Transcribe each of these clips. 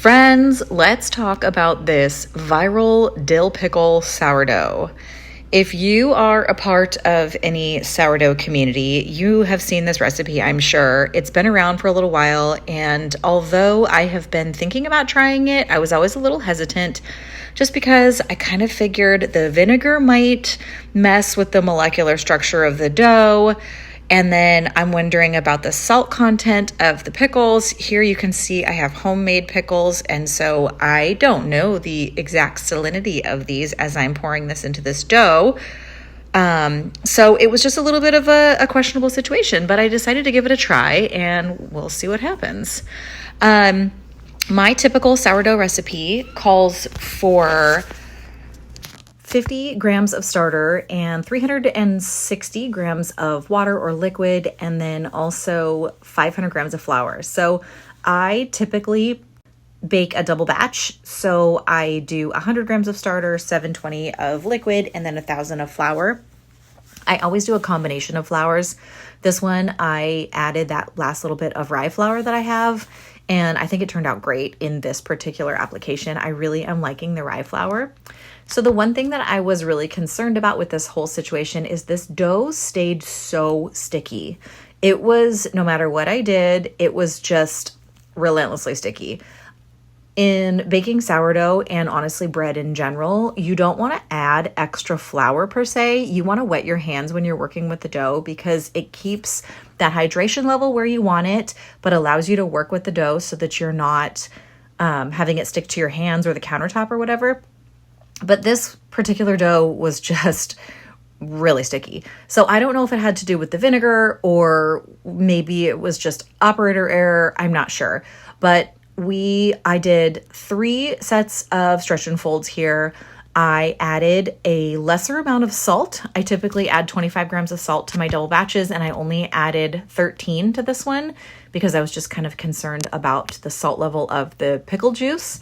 Friends, let's talk about this viral dill pickle sourdough. If you are a part of any sourdough community, you have seen this recipe, I'm sure. It's been around for a little while, and although I have been thinking about trying it, I was always a little hesitant just because I kind of figured the vinegar might mess with the molecular structure of the dough. And then I'm wondering about the salt content of the pickles. Here you can see I have homemade pickles, and so I don't know the exact salinity of these as I'm pouring this into this dough. So it was just a little bit of a questionable situation, but I decided to give it a try, and we'll see what happens. My typical sourdough recipe calls for 50 grams of starter and 360 grams of water or liquid, and then also 500 grams of flour. So I typically bake a double batch. So I do 100 grams of starter, 720 of liquid, and then 1,000 of flour. I always do a combination of flours. This one, I added that last little bit of rye flour that I have, and I think it turned out great in this particular application. I really am liking the rye flour. So the one thing that I was really concerned about with this whole situation is this dough stayed so sticky. It was, no matter what I did, it was just relentlessly sticky. In baking sourdough and honestly bread in general, you don't want to add extra flour per se. You want to wet your hands when you're working with the dough because it keeps that hydration level where you want it, but allows you to work with the dough so that you're not having it stick to your hands or the countertop or whatever. But this particular dough was just really sticky. So I don't know if it had to do with the vinegar or maybe it was just operator error. I'm not sure. But I did 3 sets of stretch and folds here. I added a lesser amount of salt. I typically add 25 grams of salt to my double batches, and I only added 13 to this one because I was just kind of concerned about the salt level of the pickle juice.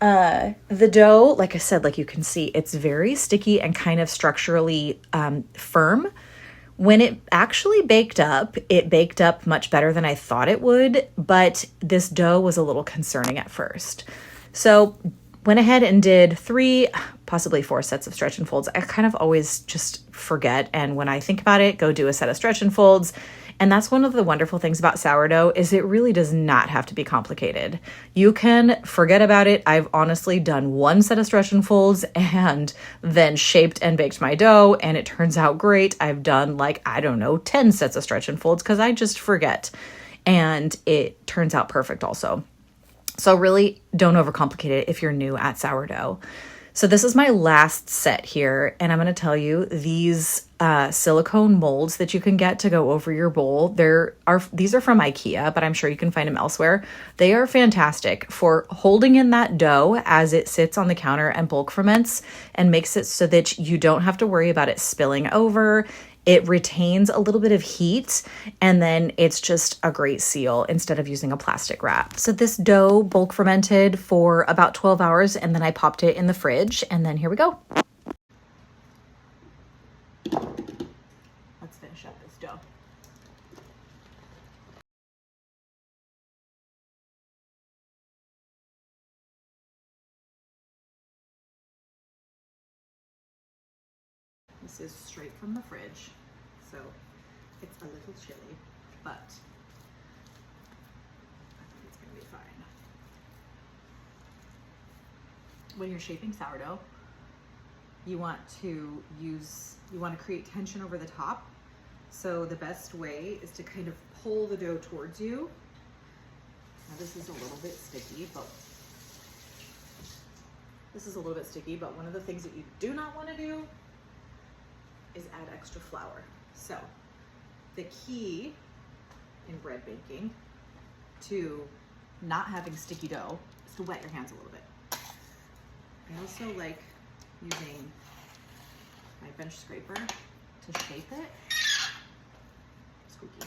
The dough, like I said, like you can see, it's very sticky and kind of structurally firm. When it actually baked up, it baked up much better than I thought it would, but this dough was a little concerning at first. So went ahead and did 3, possibly 4 sets of stretch and folds. I kind of always just forget, and when I think about it, go do a set of stretch and folds. And that's one of the wonderful things about sourdough is it really does not have to be complicated. You can forget about it. I've honestly done 1 set of stretch and folds and then shaped and baked my dough, and it turns out great. I've done 10 sets of stretch and folds because I just forget, and it turns out perfect also. So really don't overcomplicate it if you're new at sourdough. So this is my last set here, and I'm going to tell you these silicone molds that you can get to go over your bowl. These are from IKEA, but I'm sure you can find them elsewhere. They are fantastic for holding in that dough as it sits on the counter and bulk ferments and makes it so that you don't have to worry about it spilling over. It retains a little bit of heat, and then it's just a great seal instead of using a plastic wrap. So this dough bulk fermented for about 12 hours, and then I popped it in the fridge, and then here we go. Let's finish up this dough. This is straight from the fridge, so it's a little chilly, but I think it's gonna be fine. When you're shaping sourdough, you want to create tension over the top. So the best way is to kind of pull the dough towards you. Now this is a little bit sticky, but one of the things that you do not want to do is add extra flour. So the key in bread baking to not having sticky dough is to wet your hands a little bit. I also like using my bench scraper to shape it. Squeaky.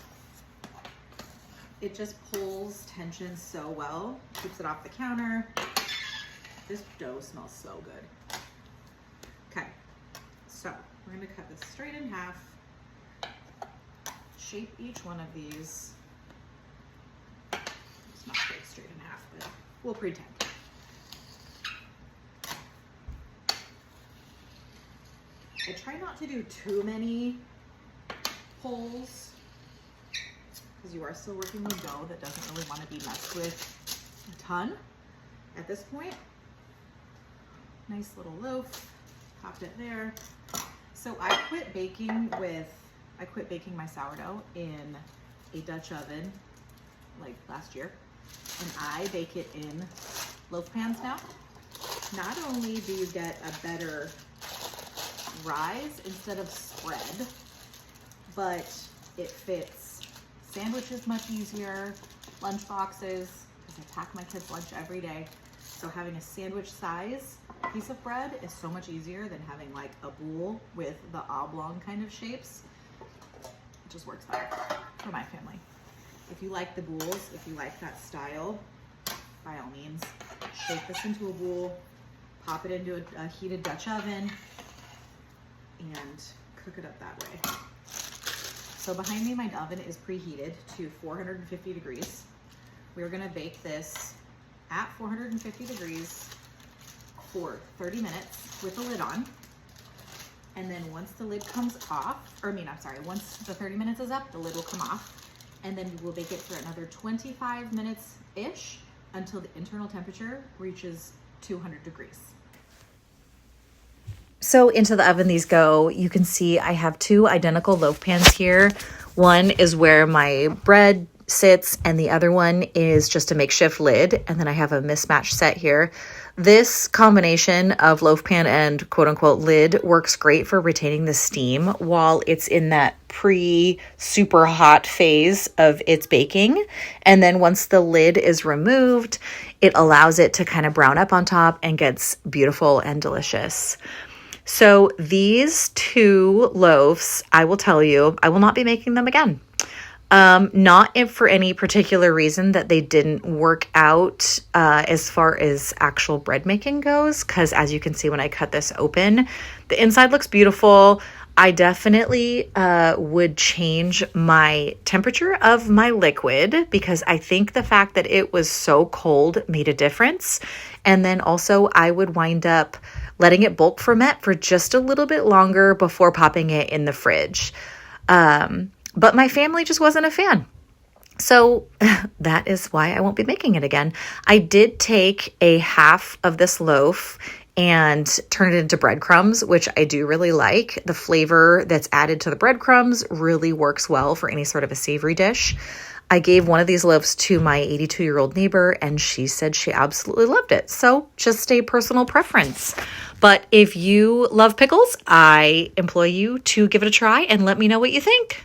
It just pulls tension so well, keeps it off the counter. This dough smells so good. Okay, so we're gonna cut this straight in half, shape each one of these. It's not straight in half, but We'll pretend. I try not to do too many holes because you are still working with dough that doesn't really want to be messed with a ton at this point. Nice little loaf, popped it there. So I quit baking my sourdough in a Dutch oven like last year, and I bake it in loaf pans now. Not only do you get a better rise instead of spread, but it fits sandwiches much easier, lunch boxes, because I pack my kids' lunch every day. So having a sandwich size piece of bread is so much easier than having like a boule with the oblong kind of shapes. It just works better for my family. If you like the boules, if you like that style, by all means, shape this into a boule, pop it into a heated Dutch oven, and cook it up that way. So behind me, my oven is preheated to 450 degrees. We're gonna bake this at 450 degrees for 30 minutes with the lid on. And then once the lid comes off, once the 30 minutes is up, the lid will come off. And then we'll bake it for another 25 minutes-ish until the internal temperature reaches 200 degrees. So into the oven these go. You can see I have two identical loaf pans here. One is where my bread sits and the other one is just a makeshift lid. And then I have a mismatched set here. This combination of loaf pan and quote unquote lid works great for retaining the steam while it's in that super hot phase of its baking. And then once the lid is removed, it allows it to kind of brown up on top and gets beautiful and delicious. So these two loaves, I will tell you, I will not be making them again. Not if for any particular reason that they didn't work out as far as actual bread making goes, because as you can see when I cut this open, the inside looks beautiful. I definitely would change my temperature of my liquid because I think the fact that it was so cold made a difference. And then also I would wind up letting it bulk ferment for just a little bit longer before popping it in the fridge. But my family just wasn't a fan. So that is why I won't be making it again. I did take a half of this loaf and turn it into breadcrumbs, which I do really like. The flavor that's added to the breadcrumbs really works well for any sort of a savory dish. I gave one of these loaves to my 82-year-old neighbor, and she said she absolutely loved it. So just a personal preference. But if you love pickles, I implore you to give it a try and let me know what you think.